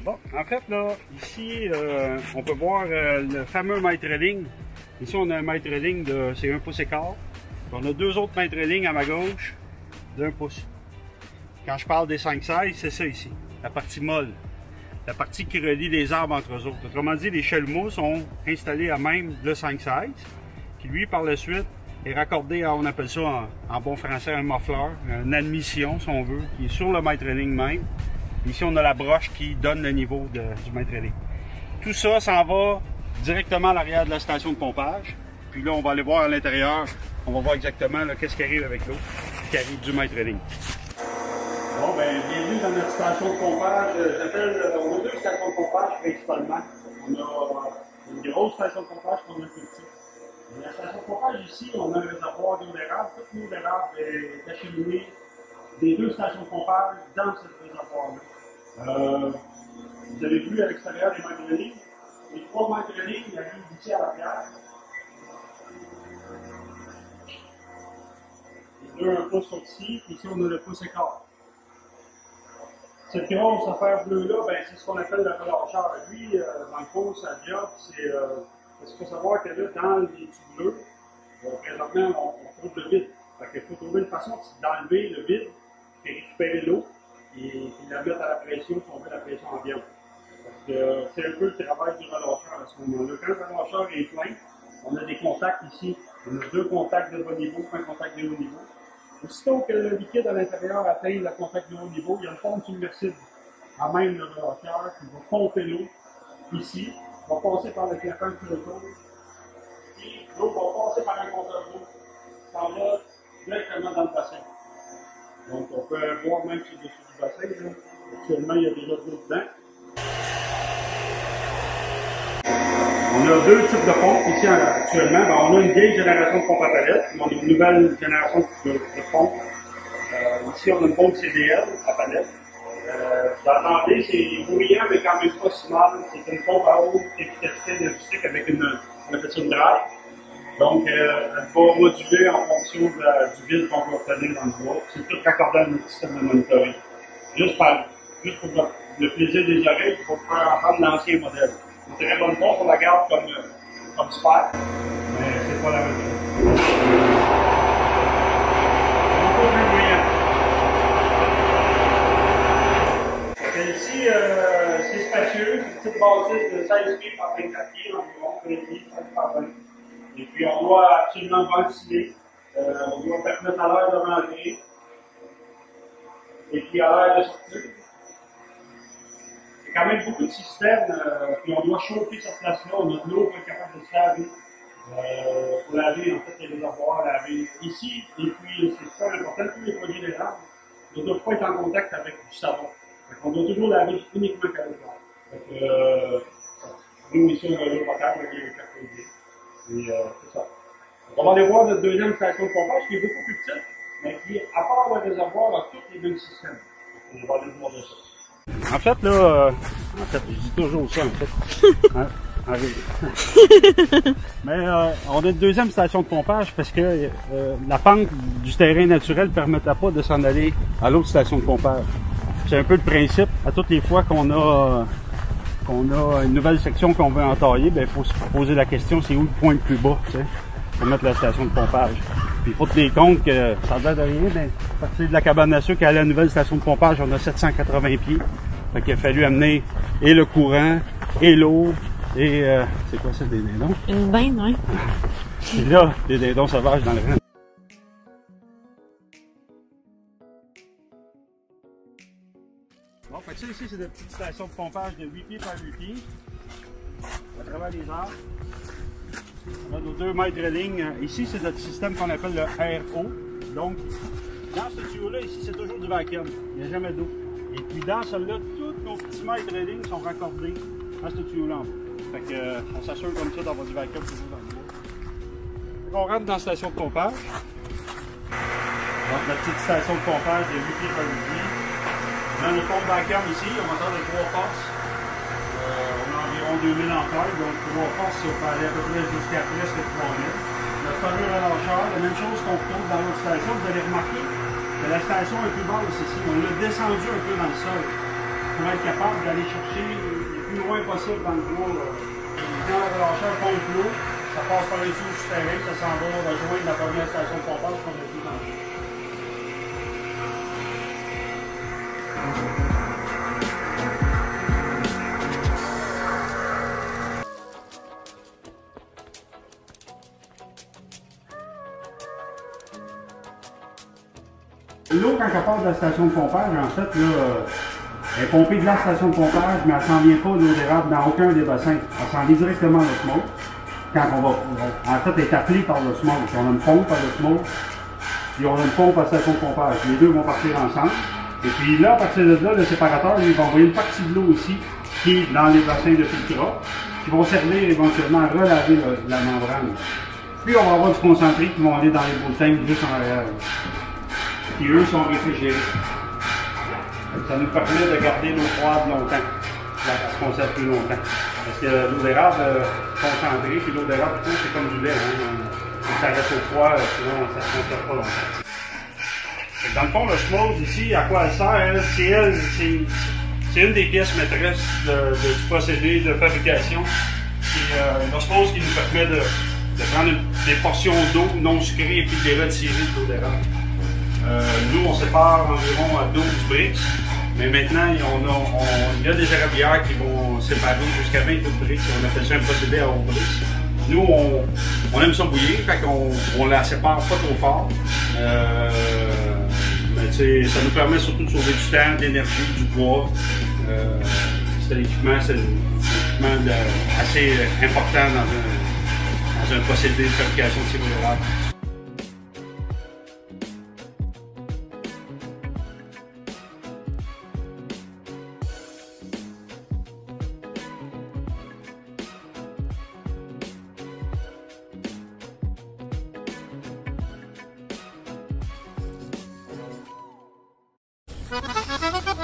Bon, en fait, là, ici, on peut voir le fameux mètre ligne. Ici, on a un mètre ligne de, c'est 1 pouce et quart. On a deux autres mètres lignes à ma gauche d'1 pouce. Quand je parle des 5-16, c'est ça ici, la partie molle. La partie qui relie les arbres entre eux autres. Autrement dit, les chalumeaux sont installés à même le 5-16, qui lui, par la suite, est raccordé à, on appelle ça en bon français, un muffler, une admission, si on veut, qui est sur le mètre ligne même. Ici, on a la broche qui donne le niveau du mètre ligne. Tout ça s'en va directement à l'arrière de la station de pompage. Puis là, on va aller voir à l'intérieur. On va voir exactement qu'est-ce qui arrive avec l'eau, qui arrive du mètre ligne. Bon, bien, bienvenue dans notre station de pompage. On a deux stations de pompage principalement. On a une grosse station de pompage qu'on a plus petite. La station de pompage ici, on a un réservoir d'eau d'érable. Toute l'eau d'érable est acheminée des deux stations de pompage dans ce réservoir-là. Vous avez vu à l'extérieur des mètres lignes. Les 3 mètres lignes arrivent ici à l'arrière. Les deux 1 pouce sont ici, puis ici on a le pouce et quart. Cette grosse affaire bleue-là, ben, c'est ce qu'on appelle le relâcheur. Lui, dans le fond, sa job, c'est parce qu'il faut savoir que là, dans les tubes bleus, présentement, on trouve le vide. Il faut trouver une façon d'enlever le vide, et récupérer l'eau, et la mettre à la pression, si on veut la pression ambiante. Parce que c'est un peu le travail du relâcheur à ce moment-là. Quand le relâcheur est plein, on a des contacts ici. On a 2 contacts de bas niveau, un contact de haut niveau. Aussitôt que le liquide à l'intérieur atteint le contact de haut niveau, il y a une pompe submersible à même le relâcheur qui va pomper l'eau ici, va passer par le clapin tout autour, et l'eau va passer par un compteur d'eau, s'en va directement dans le bassin. Donc on peut voir même sur le dessus du bassin, là. Actuellement il y a déjà de l'eau dedans. On a 2 types de pompes ici actuellement. Ben, on a une vieille génération de pompe à palette, mais on a une nouvelle génération de pompes. Ici, on a une pompe CDL à palette. Vous entendez, c'est bruyant, mais quand même pas si mal. C'est une pompe à haute efficacité énergétique avec on appelle ça une drive. Donc, elle va moduler en fonction du vide qu'on va obtenir dans le bois. C'est tout raccordé à notre système de monitoring. Juste pour le plaisir des oreilles, il faut faire entendre l'ancien modèle. C'est une très bonne pompe, on la garde comme spare, mais c'est pas la même chose. Ici, c'est spacieux, c'est une petite bâtisse de 16 pieds par 24 pieds environ, 20 pieds par 20. Et puis on doit absolument ventiler, on doit permettre à l'air de rentrer, et puis à l'air de sortir. Il y a quand même beaucoup de systèmes, puis on doit chauffer cette place-là, on a de l'eau pour être capable de se laver. Pour laver en fait les réservoirs, laver ici, et puis c'est super important, tous les produits d'érable ne doivent pas être en contact avec du savon. On doit toujours laver uniquement qu'avec l'air. Nous ici on a l'eau potable avec les cartouches. Et c'est ça. Donc, on va aller voir notre deuxième station de pompage qui est beaucoup plus petite, mais qui, à part le réservoir, a tous les deux systèmes. Donc, on va aller voir de ça. En fait, là, je dis toujours ça, en fait. Hein? Mais on a une deuxième station de pompage parce que la pente du terrain naturel ne permettait pas de s'en aller à l'autre station de pompage. C'est un peu le principe. À toutes les fois qu'on a une nouvelle section qu'on veut entailler, il faut se poser la question, c'est où le point le plus bas, tu sais, pour mettre la station de pompage. Puis il faut tenir compte que ça a l'air de rien, mais à partir de la cabane à sucre à la nouvelle station de pompage, on a 780 pieds. Fait qu'il a fallu amener et le courant, et l'eau, et c'est quoi ça, des dindons? Une benne, oui. Et là, des dindons sauvages dans le rang. Bon, fait que ça ici, c'est des petites stations de pompage de 8 pieds par 8 pieds. À travers les arbres. On a nos 2 mètres lignes. Ici, c'est notre système qu'on appelle le RO. Donc, dans ce tuyau-là, ici, c'est toujours du vacuum. Il n'y a jamais d'eau. Et puis dans celui-là, tous nos petits mètres lignes sont raccordés à ce tuyau-là en bas. Fait que, on s'assure comme ça d'avoir du vacuum toujours dans le bois. On rentre dans la station de pompage. Donc, notre petite station de pompage de 8 pieds par 8 pieds. On a nos pompes vacuum ici, on va de 3 forces. On a environ 2000 ampères, donc 3 forces, ça peut aller à peu près jusqu'à presque 3000. Notre fameux relâcheur, la même chose qu'on retrouve dans l'autre station, vous allez remarquer que la station est plus basse ici. On l'a descendu un peu dans le sol. pour être capable d'aller chercher le plus loin possible dans le bois. Quand le relâcheur pompe l'eau, ça passe par les sous souterrains, ça s'en va rejoindre la première station de pompage qu'on a vu dans le L'eau, quand elle part de la station de pompage, en fait, là, elle est pompée de la station de pompage, mais elle s'en vient pas de l'eau d'érable dans aucun des bassins. Elle s'en vient directement à l'osmose. Quand on va, en fait, elle est appelée par l'osmose. On a une pompe à l'osmose, puis on a une pompe à la station de pompage. Les deux vont partir ensemble. Et puis là, à partir de là, le séparateur, il va envoyer une partie de l'eau aussi, qui est dans les bassins de filtrat, qui vont servir éventuellement à relaver la membrane. Puis on va avoir du concentré qui vont aller dans les beaux tanks juste en arrière. Qui eux sont réfrigérés. Ça nous permet de garder l'eau froide longtemps. Elle se conserve plus longtemps. Parce que l'eau d'érable concentrée, puis l'eau d'érable plutôt, c'est comme du lait. Si ça reste au froid, sinon ça ne se conserve pas longtemps. Dans le fond, l'osmose ici, à quoi elle sert? C'est une des pièces maîtresses du procédé de fabrication. C'est l'osmose qui nous permet de prendre des portions d'eau non sucrées et puis de les retirer de l'eau d'érable. Nous, on sépare environ 12 bricks, mais maintenant, il y a des érablières qui vont séparer jusqu'à 28 bricks. On appelle ça un procédé à haute bricks. Nous, on aime ça bouillir, fait qu'on la sépare pas trop fort. Mais ça nous permet surtout de sauver du temps, de l'énergie, du bois. C'est un équipement assez important dans un procédé de fabrication de sirop d'érable. Ha ha ha ha ha!